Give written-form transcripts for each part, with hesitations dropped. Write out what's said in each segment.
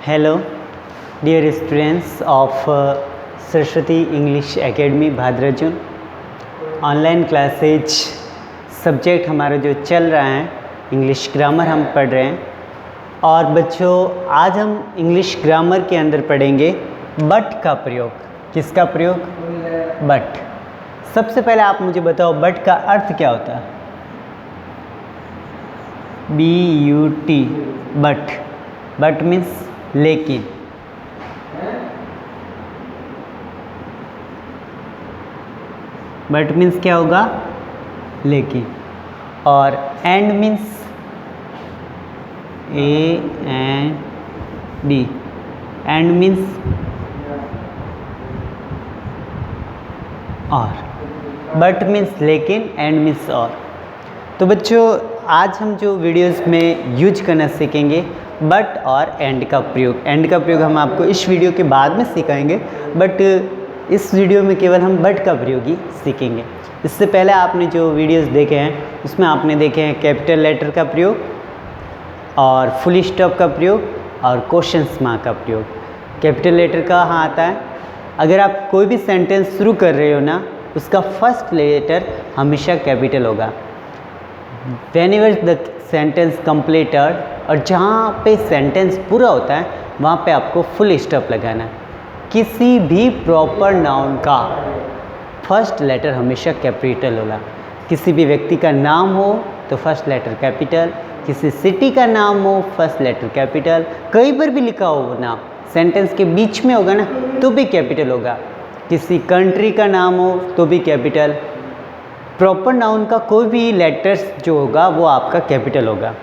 Hello, dear students of Saraswati English academy Bhadrajun. Online classes subject हमारा जो चल रहा है इंग्लिश ग्रामर हम पढ़ रहे हैं। और बच्चों आज हम इंग्लिश ग्रामर के अंदर पढ़ेंगे बट का प्रयोग। किसका प्रयोग? बट। सबसे पहले आप मुझे बताओ बट का अर्थ क्या होता है? BUT, but. बट मीन्स लेकिन। बट मीन्स क्या होगा? लेकिन। और and means AND। And means और। बट मीन्स लेकिन, एंड मीन्स और। तो बच्चों आज हम जो वीडियोस में यूज करना सीखेंगे बट और एंड का प्रयोग। एंड का प्रयोग हम आपको इस वीडियो के बाद में सिखाएंगे, बट इस वीडियो में केवल हम बट का प्रयोग ही सीखेंगे। इससे पहले आपने जो वीडियोस देखे हैं उसमें आपने देखे हैं कैपिटल लेटर का प्रयोग और फुल स्टॉप का प्रयोग और क्वेश्चन मार्क का प्रयोग। कैपिटल लेटर कहाँ आता है? अगर आप कोई भी सेंटेंस शुरू कर रहे हो ना, उसका फर्स्ट लेटर हमेशा कैपिटल होगा। Whenever the sentence completed, और जहाँ पे सेंटेंस पूरा होता है वहाँ पे आपको फुल स्टॉप लगाना है। किसी भी प्रॉपर नाउन का फर्स्ट लेटर हमेशा कैपिटल होगा। किसी भी व्यक्ति का नाम हो तो फर्स्ट लेटर कैपिटल, किसी सिटी का नाम हो फर्स्ट लेटर कैपिटल, कहीं पर भी लिखा हो नाम सेंटेंस के बीच में होगा ना तो भी कैपिटल होगा। किसी कंट्री का नाम हो तो भी कैपिटल। प्रॉपर नाउन का कोई भी लेटर्स जो होगा वो आपका कैपिटल होगा।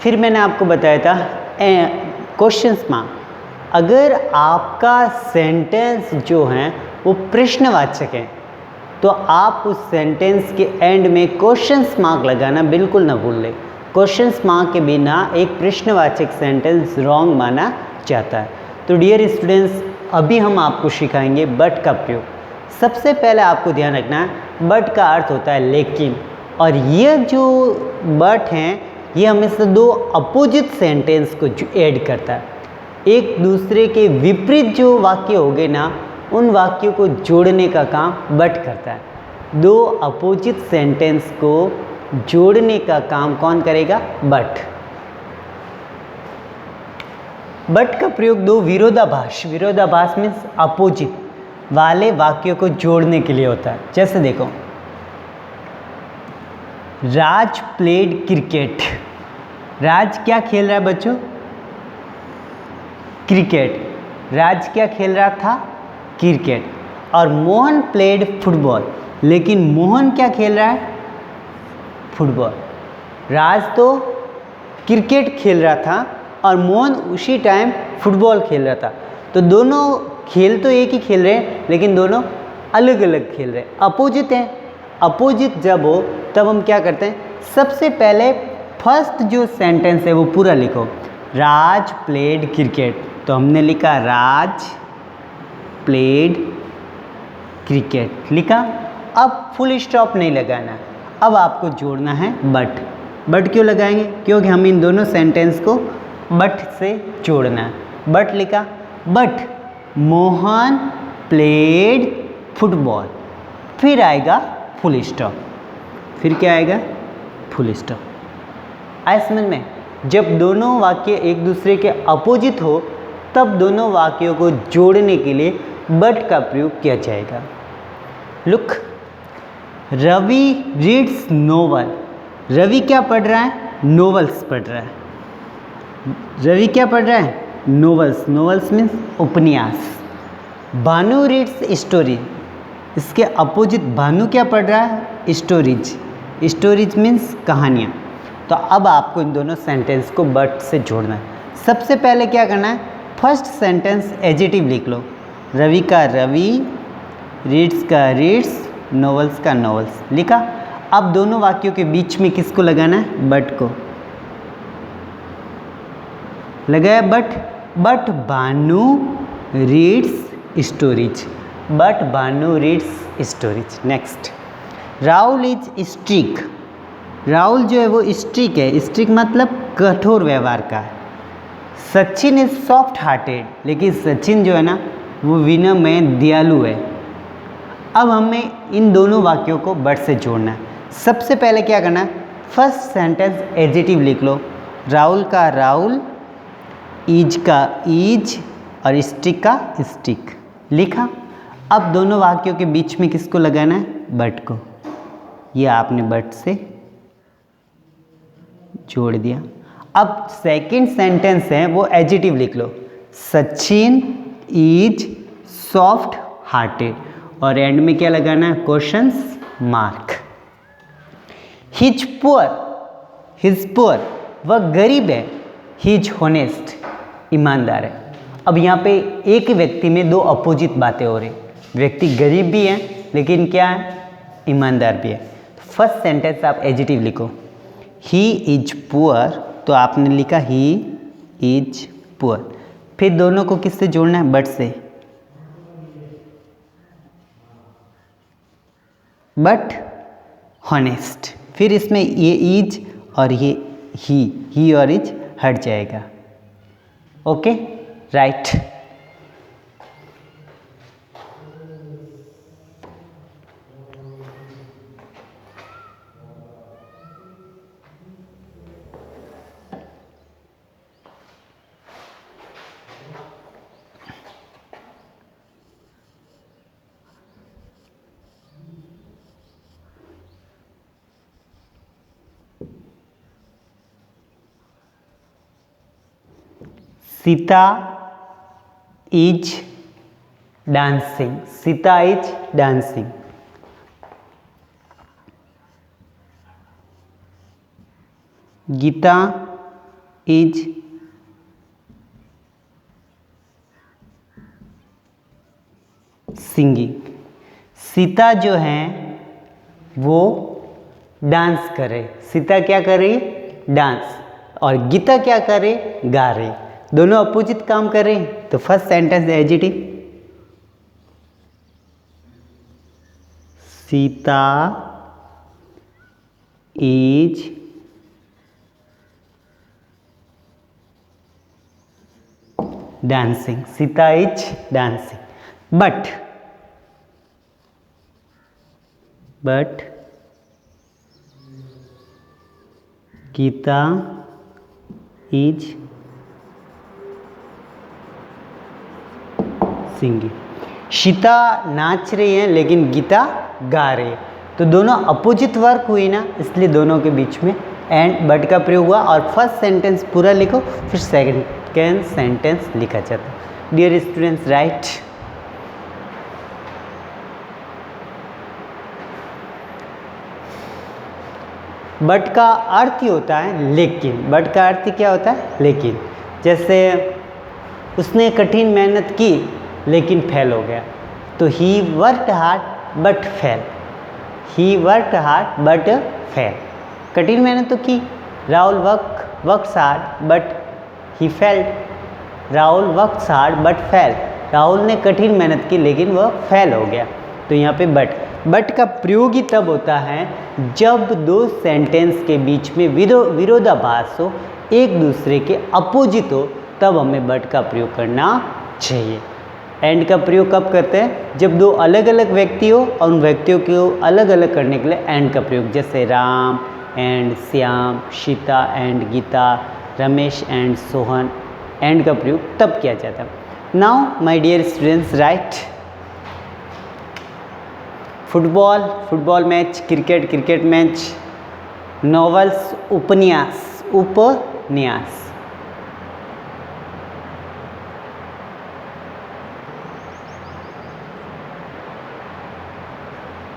फिर मैंने आपको बताया था क्वेश्चंस मार्क। अगर आपका सेंटेंस जो है वो प्रश्नवाचक है तो आप उस सेंटेंस के एंड में क्वेश्चंस मार्क लगाना बिल्कुल ना भूल लें। क्वेश्चंस मार्क के बिना एक प्रश्नवाचक सेंटेंस रॉन्ग माना जाता है। तो डियर स्टूडेंट्स अभी हम आपको सिखाएंगे बट का प्रयोग। सबसे पहले आपको ध्यान रखना है बट का अर्थ होता है लेकिन, और ये जो बट हैं ये हमेशा दो अपोजिट सेंटेंस को ऐड करता है। एक दूसरे के विपरीत जो वाक्य हो गए ना उन वाक्यों को जोड़ने का काम बट करता है। दो अपोजिट सेंटेंस को जोड़ने का काम कौन करेगा? बट। बट का प्रयोग दो विरोधाभास मीन्स अपोजिट वाले वाक्यों को जोड़ने के लिए होता है। जैसे देखो, राज प्लेड क्रिकेट। राज क्या खेल रहा है बच्चों? क्रिकेट। राज क्या खेल रहा था? क्रिकेट। और मोहन प्लेड फुटबॉल। लेकिन मोहन क्या खेल रहा है? फुटबॉल। राज तो क्रिकेट खेल रहा था और मोहन उसी टाइम फुटबॉल खेल रहा था। तो दोनों खेल तो एक ही खेल रहे हैं लेकिन दोनों अलग अलग खेल रहे हैं, अपोजिट हैं। अपोजिट जब हो तब हम क्या करते हैं? सबसे पहले फर्स्ट जो सेंटेंस है वो पूरा लिखो। राज प्लेड क्रिकेट, तो हमने लिखा राज प्लेड क्रिकेट लिखा। अब फुल स्टॉप नहीं लगाना, अब आपको जोड़ना है बट। बट क्यों लगाएंगे? क्योंकि हम इन दोनों सेंटेंस को बट से जोड़ना है। बट लिखा, बट मोहन प्लेड फुटबॉल। फिर आएगा फुल स्टॉप। फिर क्या आएगा? Full stop. आए समझ में? जब दोनों वाक्य एक दूसरे के अपोजिट हो तब दोनों वाक्यों को जोड़ने के लिए बट का प्रयोग किया जाएगा। Look, Ravi reads novel. Ravi क्या पढ़ रहा है? नोवेल्स पढ़ रहा है। रवि क्या पढ़ रहा है? नोवेल्स। नोवेल्स मीन्स उपन्यास। Bhanu reads stories. इसके अपोजिट भानु क्या पढ़ रहा है? स्टोरीज। स्टोरीज मीन्स कहानियाँ। तो अब आपको इन दोनों सेंटेंस को बट से जोड़ना है। सबसे पहले क्या करना है? फर्स्ट सेंटेंस एडजेक्टिव लिख लो। रवि का रवि, रीड्स का रीड्स, नोवेल्स का नोवेल्स लिखा। अब दोनों वाक्यों के बीच में किसको लगाना है? बट को लगाया but. But Bhanu reads stories. But Bhanu reads stories. Next, Rahul is strict. Rahul जो है वो स्ट्रिक है। स्ट्रिक मतलब कठोर व्यवहार का है। सचिन इज सॉफ्ट हार्टेड, लेकिन सचिन जो है ना वो विनम्र दयालु है। अब हमें इन दोनों वाक्यों को बट से जोड़ना है। सबसे पहले क्या करना है, फर्स्ट सेंटेंस एडजेक्टिव लिख लो। राहुल का राहुल, ईज का ईज और स्टिक का स्टिक लिखा। अब दोनों वाक्यों के बीच में किसको लगाना है, बट को। ये आपने बट से जोड़ दिया। अब सेकंड सेंटेंस है वो एडजेक्टिव लिख लो। सचिन इज सॉफ्ट हार्टेड, और एंड में क्या लगाना है, क्वेश्चंस मार्क। हिज पुअर, वह गरीब है। हिज होनेस्ट, ईमानदार है। अब यहाँ पे एक व्यक्ति में दो अपोजिट बातें हो रही। व्यक्ति गरीब भी है लेकिन क्या है, ईमानदार भी है। फर्स्ट सेंटेंस आप एडजेक्टिव लिखो। ही इज पुअर, तो आपने लिखा ही इज पुअर। फिर दोनों को किससे जोड़ना है, बट से। बट हॉनेस्ट, फिर इसमें ये इज और ये ही और इज हट जाएगा। Okay, right. Sita is dancing, Sita is dancing. Gita is singing. Sita जो है वो डांस करे, सीता क्या कर रही, डांस, और गीता क्या करे, गा रही। दोनों अपोजिट काम कर रहे हैं। तो first sentence adjective, Sita is dancing, Sita is dancing. But Gita is singing. Sita नाच रही है लेकिन गीता गा रही है। तो दोनों अपोजिट वर्क हुई ना, इसलिए दोनों के बीच में एंड बट का प्रयोग हुआ। और फर्स्ट सेंटेंस पूरा लिखो, फिर सेकंड सेंटेंस लिखा जाता है। Dear students, right. बट का अर्थ ही होता है लेकिन। बट का अर्थ क्या होता है, लेकिन। जैसे उसने कठिन मेहनत की लेकिन फेल हो गया, तो he worked hard but fail. He worked hard but fail. कठिन मेहनत तो की। Rahul works hard but he failed. Rahul works hard but fail. Rahul ने कठिन मेहनत की लेकिन वह फेल हो गया। तो यहाँ पे बट का प्रयोग ही तब होता है जब दो सेंटेंस के बीच में विरोधाभास हो, एक दूसरे के अपोजिट हो, तब हमें बट का प्रयोग करना चाहिए। एंड का प्रयोग कब करते हैं, जब दो अलग अलग व्यक्ति हो और उन व्यक्तियों को अलग अलग करने के लिए एंड का प्रयोग। जैसे Ram and Shyam, Sita and Gita, Ramesh and Sohan. And का प्रयोग तब किया जाता है। Now my dear students, right. Football match, cricket match, novels उपन्यास।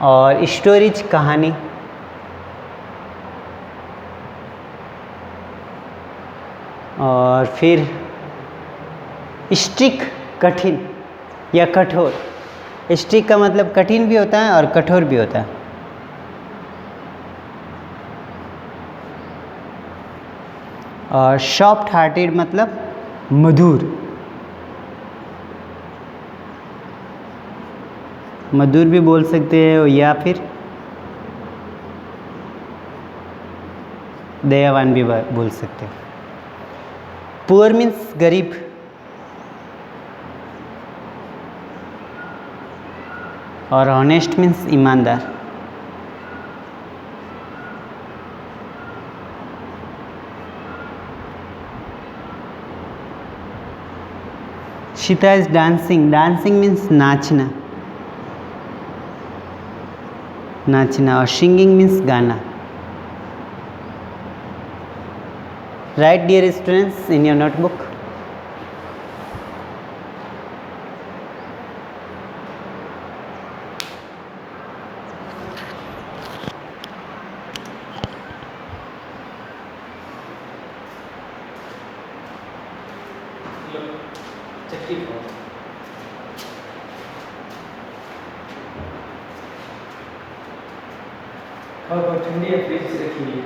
और स्टोरीज कहानी। और फिर स्ट्रिक कठिन या कठोर। स्ट्रिक का मतलब कठिन भी होता है और कठोर भी होता है। और सॉफ्ट हार्टेड मतलब मधुर भी बोल सकते हैं, या फिर दयावान भी बोल सकते हैं। पुअर मीन्स गरीब, और ऑनेस्ट मीन्स ईमानदार। Sita is dancing, dancing means नाचना, नाचना, और सिंगिंग मीन्स गाना। Right dear students in your notebook. और ठंडी है फ्रिज से रखी हुई है।